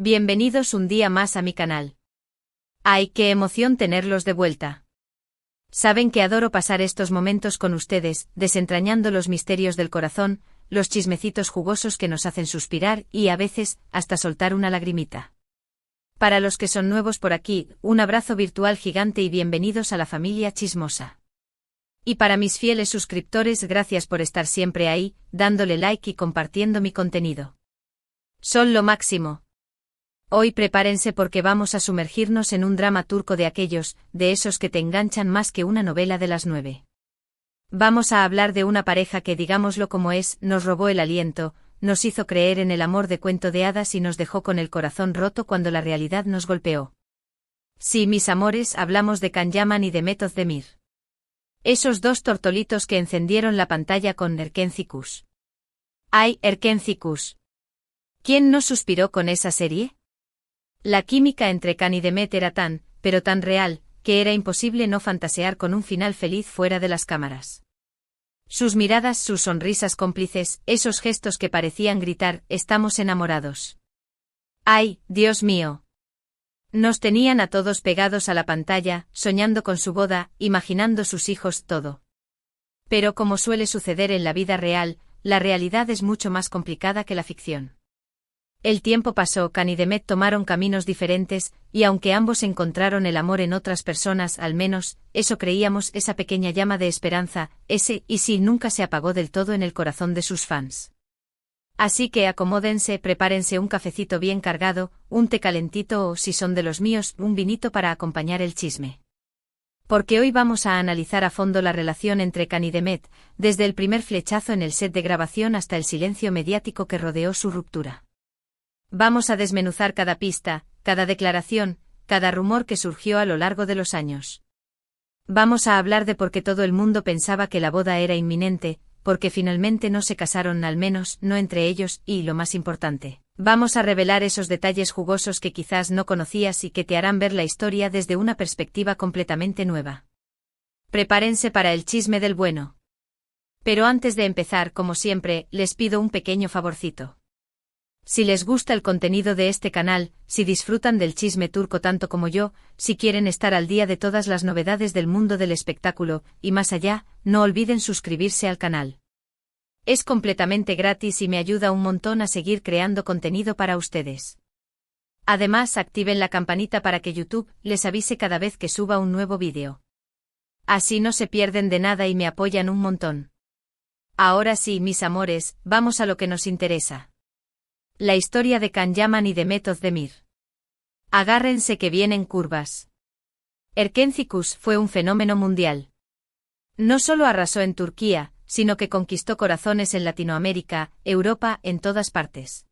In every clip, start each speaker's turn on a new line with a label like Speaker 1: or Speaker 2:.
Speaker 1: Bienvenidos un día más a mi canal. ¡Ay, qué emoción tenerlos de vuelta! Saben que adoro pasar estos momentos con ustedes, desentrañando los misterios del corazón, los chismecitos jugosos que nos hacen suspirar y, a veces, hasta soltar una lagrimita. Para los que son nuevos por aquí, un abrazo virtual gigante y bienvenidos a la familia chismosa. Y para mis fieles suscriptores, gracias por estar siempre ahí, dándole like y compartiendo mi contenido. Son lo máximo. Hoy prepárense porque vamos a sumergirnos en un drama turco de aquellos, de esos que te enganchan más que una novela de las 9. Vamos a hablar de una pareja que, digámoslo como es, nos robó el aliento, nos hizo creer en el amor de cuento de hadas y nos dejó con el corazón roto cuando la realidad nos golpeó. Sí, mis amores, hablamos de Can Yaman y de Demet Özdemir. Esos dos tortolitos que encendieron la pantalla con Erkenci-Kuş. ¡Ay, Erkenci-Kuş! ¿Quién no suspiró con esa serie? La química entre Can y Demet era tan, pero tan real, que era imposible no fantasear con un final feliz fuera de las cámaras. Sus miradas, sus sonrisas cómplices, esos gestos que parecían gritar, estamos enamorados. ¡Ay, Dios mío! Nos tenían a todos pegados a la pantalla, soñando con su boda, imaginando sus hijos, todo. Pero como suele suceder en la vida real, la realidad es mucho más complicada que la ficción. El tiempo pasó, Can y Demet tomaron caminos diferentes, y aunque ambos encontraron el amor en otras personas, al menos, eso creíamos, esa pequeña llama de esperanza, ese y sí nunca se apagó del todo en el corazón de sus fans. Así que acomódense, prepárense un cafecito bien cargado, un té calentito o, si son de los míos, un vinito para acompañar el chisme. Porque hoy vamos a analizar a fondo la relación entre Can y Demet, desde el primer flechazo en el set de grabación hasta el silencio mediático que rodeó su ruptura. Vamos a desmenuzar cada pista, cada declaración, cada rumor que surgió a lo largo de los años. Vamos a hablar de por qué todo el mundo pensaba que la boda era inminente, porque finalmente no se casaron, al menos no entre ellos, y, lo más importante, vamos a revelar esos detalles jugosos que quizás no conocías y que te harán ver la historia desde una perspectiva completamente nueva. Prepárense para el chisme del bueno. Pero antes de empezar, como siempre, les pido un pequeño favorcito. Si les gusta el contenido de este canal, si disfrutan del chisme turco tanto como yo, si quieren estar al día de todas las novedades del mundo del espectáculo, y más allá, no olviden suscribirse al canal. Es completamente gratis y me ayuda un montón a seguir creando contenido para ustedes. Además, activen la campanita para que YouTube les avise cada vez que suba un nuevo vídeo. Así no se pierden de nada y me apoyan un montón. Ahora sí, mis amores, vamos a lo que nos interesa. La historia de Can Yaman y Demet Özdemir. Agárrense que vienen curvas. Erkenci-Kuş fue un fenómeno mundial. No solo arrasó en Turquía, sino que conquistó corazones en Latinoamérica, Europa, en todas partes.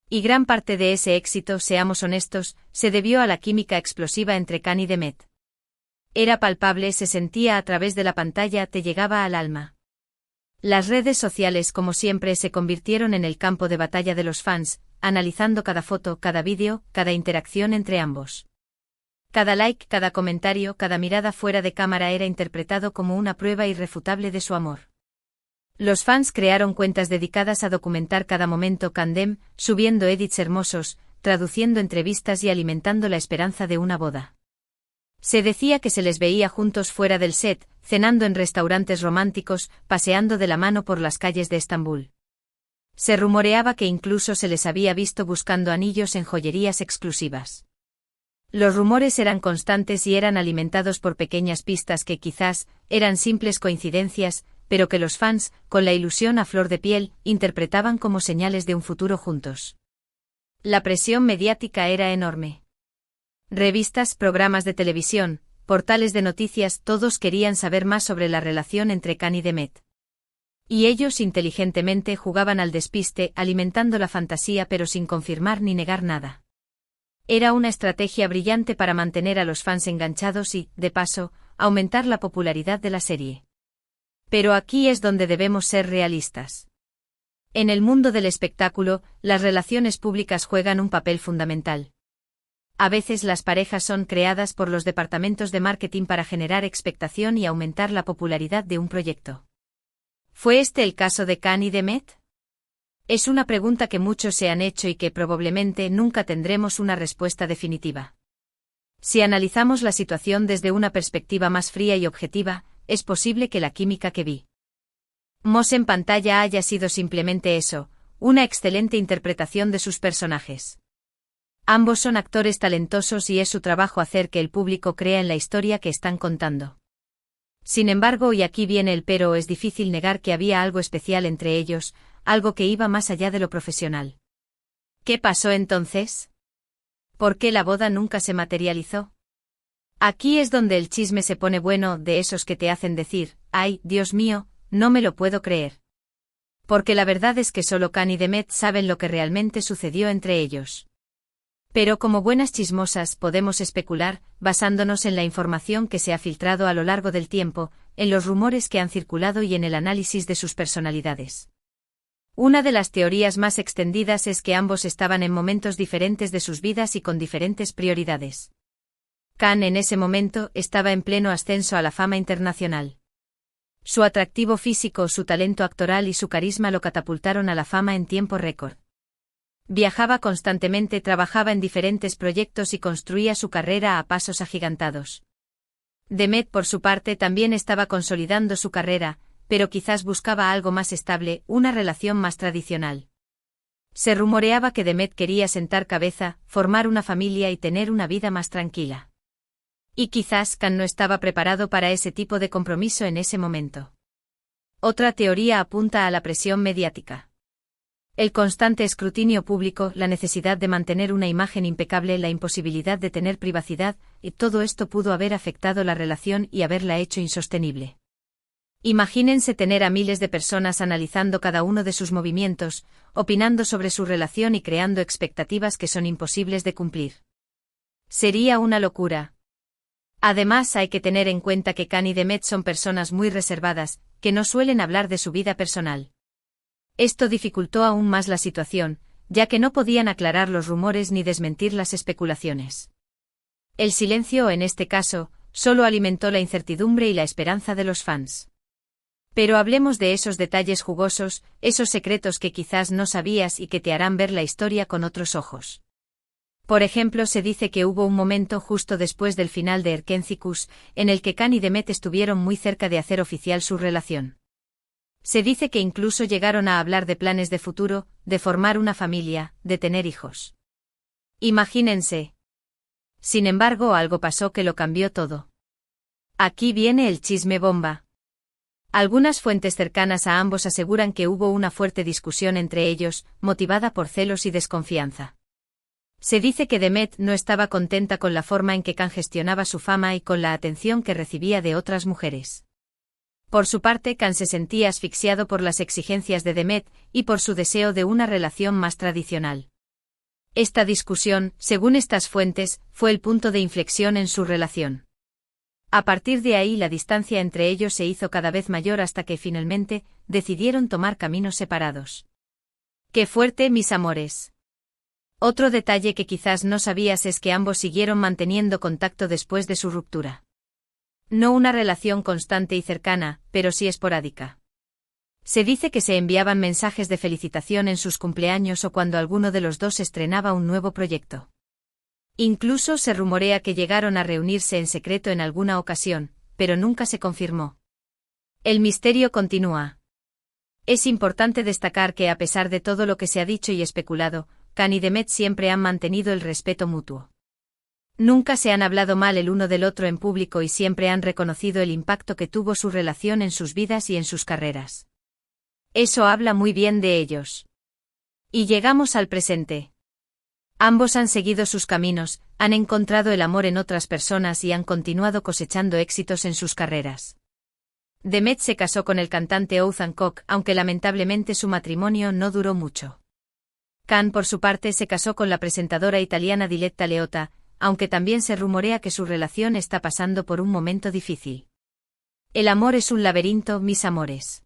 Speaker 1: Y gran parte de ese éxito, seamos honestos, se debió a la química explosiva entre Can y Demet. Era palpable, se sentía a través de la pantalla, te llegaba al alma. Las redes sociales, como siempre, se convirtieron en el campo de batalla de los fans, analizando cada foto, cada vídeo, cada interacción entre ambos. Cada like, cada comentario, cada mirada fuera de cámara era interpretado como una prueba irrefutable de su amor. Los fans crearon cuentas dedicadas a documentar cada momento candem, subiendo edits hermosos, traduciendo entrevistas y alimentando la esperanza de una boda. Se decía que se les veía juntos fuera del set, cenando en restaurantes románticos, paseando de la mano por las calles de Estambul. Se rumoreaba que incluso se les había visto buscando anillos en joyerías exclusivas. Los rumores eran constantes y eran alimentados por pequeñas pistas que quizás eran simples coincidencias, pero que los fans, con la ilusión a flor de piel, interpretaban como señales de un futuro juntos. La presión mediática era enorme. Revistas, programas de televisión, portales de noticias, todos querían saber más sobre la relación entre Can y Demet. Y ellos inteligentemente jugaban al despiste, alimentando la fantasía pero sin confirmar ni negar nada. Era una estrategia brillante para mantener a los fans enganchados y, de paso, aumentar la popularidad de la serie. Pero aquí es donde debemos ser realistas. En el mundo del espectáculo, las relaciones públicas juegan un papel fundamental. A veces las parejas son creadas por los departamentos de marketing para generar expectación y aumentar la popularidad de un proyecto. ¿Fue este el caso de Can y Demet? Es una pregunta que muchos se han hecho y que probablemente nunca tendremos una respuesta definitiva. Si analizamos la situación desde una perspectiva más fría y objetiva, es posible que la química que vimos en pantalla haya sido simplemente eso, una excelente interpretación de sus personajes. Ambos son actores talentosos y es su trabajo hacer que el público crea en la historia que están contando. Sin embargo, y aquí viene el pero, es difícil negar que había algo especial entre ellos, algo que iba más allá de lo profesional. ¿Qué pasó entonces? ¿Por qué la boda nunca se materializó? Aquí es donde el chisme se pone bueno, de esos que te hacen decir, ¡ay, Dios mío, no me lo puedo creer! Porque la verdad es que solo Khan y Demet saben lo que realmente sucedió entre ellos. Pero como buenas chismosas podemos especular, basándonos en la información que se ha filtrado a lo largo del tiempo, en los rumores que han circulado y en el análisis de sus personalidades. Una de las teorías más extendidas es que ambos estaban en momentos diferentes de sus vidas y con diferentes prioridades. Khan en ese momento estaba en pleno ascenso a la fama internacional. Su atractivo físico, su talento actoral y su carisma lo catapultaron a la fama en tiempo récord. Viajaba constantemente, trabajaba en diferentes proyectos y construía su carrera a pasos agigantados. Demet, por su parte, también estaba consolidando su carrera, pero quizás buscaba algo más estable, una relación más tradicional. Se rumoreaba que Demet quería sentar cabeza, formar una familia y tener una vida más tranquila. Y quizás Khan no estaba preparado para ese tipo de compromiso en ese momento. Otra teoría apunta a la presión mediática. El constante escrutinio público, la necesidad de mantener una imagen impecable, la imposibilidad de tener privacidad, y todo esto pudo haber afectado la relación y haberla hecho insostenible. Imagínense tener a miles de personas analizando cada uno de sus movimientos, opinando sobre su relación y creando expectativas que son imposibles de cumplir. Sería una locura. Además, hay que tener en cuenta que Khan y Demet son personas muy reservadas, que no suelen hablar de su vida personal. Esto dificultó aún más la situación, ya que no podían aclarar los rumores ni desmentir las especulaciones. El silencio, en este caso, solo alimentó la incertidumbre y la esperanza de los fans. Pero hablemos de esos detalles jugosos, esos secretos que quizás no sabías y que te harán ver la historia con otros ojos. Por ejemplo, se dice que hubo un momento justo después del final de Erkencicus, en el que Khan y Demet estuvieron muy cerca de hacer oficial su relación. Se dice que incluso llegaron a hablar de planes de futuro, de formar una familia, de tener hijos. Imagínense. Sin embargo, algo pasó que lo cambió todo. Aquí viene el chisme bomba. Algunas fuentes cercanas a ambos aseguran que hubo una fuerte discusión entre ellos, motivada por celos y desconfianza. Se dice que Demet no estaba contenta con la forma en que Khan gestionaba su fama y con la atención que recibía de otras mujeres. Por su parte, Khan se sentía asfixiado por las exigencias de Demet y por su deseo de una relación más tradicional. Esta discusión, según estas fuentes, fue el punto de inflexión en su relación. A partir de ahí, la distancia entre ellos se hizo cada vez mayor hasta que finalmente decidieron tomar caminos separados. ¡Qué fuerte, mis amores! Otro detalle que quizás no sabías es que ambos siguieron manteniendo contacto después de su ruptura. No una relación constante y cercana, pero sí esporádica. Se dice que se enviaban mensajes de felicitación en sus cumpleaños o cuando alguno de los dos estrenaba un nuevo proyecto. Incluso se rumorea que llegaron a reunirse en secreto en alguna ocasión, pero nunca se confirmó. El misterio continúa. Es importante destacar que a pesar de todo lo que se ha dicho y especulado, Khan y Demet siempre han mantenido el respeto mutuo. Nunca se han hablado mal el uno del otro en público y siempre han reconocido el impacto que tuvo su relación en sus vidas y en sus carreras. Eso habla muy bien de ellos. Y llegamos al presente. Ambos han seguido sus caminos, han encontrado el amor en otras personas y han continuado cosechando éxitos en sus carreras. Demet se casó con el cantante Ouzhan Koch, aunque lamentablemente su matrimonio no duró mucho. Khan, por su parte, se casó con la presentadora italiana Diletta Leotta, aunque también se rumorea que su relación está pasando por un momento difícil. El amor es un laberinto, mis amores.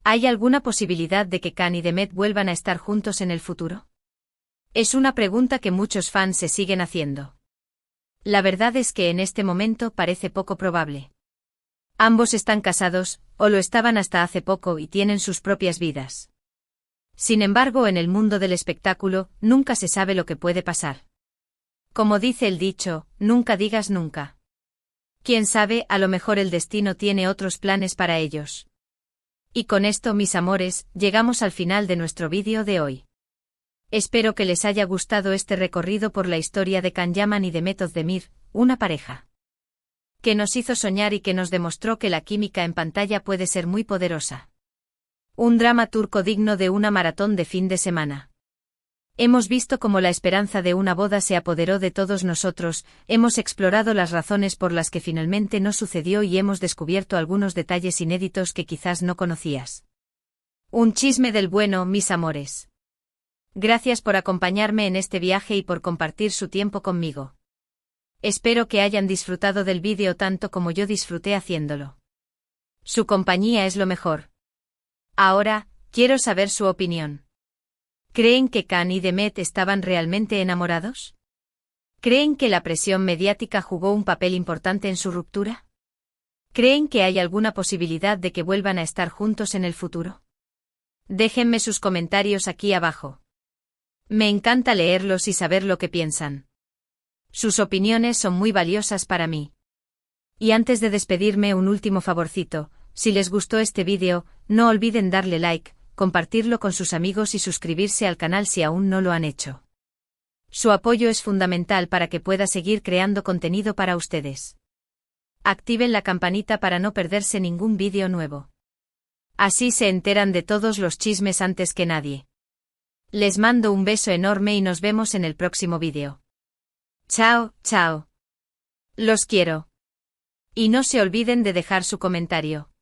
Speaker 1: ¿Hay alguna posibilidad de que Khan y Demet vuelvan a estar juntos en el futuro? Es una pregunta que muchos fans se siguen haciendo. La verdad es que en este momento parece poco probable. Ambos están casados, o lo estaban hasta hace poco y tienen sus propias vidas. Sin embargo, en el mundo del espectáculo, nunca se sabe lo que puede pasar. Como dice el dicho, nunca digas nunca. Quién sabe, a lo mejor el destino tiene otros planes para ellos. Y con esto, mis amores, llegamos al final de nuestro vídeo de hoy. Espero que les haya gustado este recorrido por la historia de Can Yaman y Demet Özdemir, una pareja que nos hizo soñar y que nos demostró que la química en pantalla puede ser muy poderosa. Un drama turco digno de una maratón de fin de semana. Hemos visto cómo la esperanza de una boda se apoderó de todos nosotros, hemos explorado las razones por las que finalmente no sucedió y hemos descubierto algunos detalles inéditos que quizás no conocías. Un chisme del bueno, mis amores. Gracias por acompañarme en este viaje y por compartir su tiempo conmigo. Espero que hayan disfrutado del vídeo tanto como yo disfruté haciéndolo. Su compañía es lo mejor. Ahora, quiero saber su opinión. ¿Creen que Can y Demet estaban realmente enamorados? ¿Creen que la presión mediática jugó un papel importante en su ruptura? ¿Creen que hay alguna posibilidad de que vuelvan a estar juntos en el futuro? Déjenme sus comentarios aquí abajo. Me encanta leerlos y saber lo que piensan. Sus opiniones son muy valiosas para mí. Y antes de despedirme, un último favorcito: si les gustó este vídeo, no olviden darle like, compartirlo con sus amigos y suscribirse al canal si aún no lo han hecho. Su apoyo es fundamental para que pueda seguir creando contenido para ustedes. Activen la campanita para no perderse ningún vídeo nuevo. Así se enteran de todos los chismes antes que nadie. Les mando un beso enorme y nos vemos en el próximo vídeo. Chao, chao. Los quiero. Y no se olviden de dejar su comentario.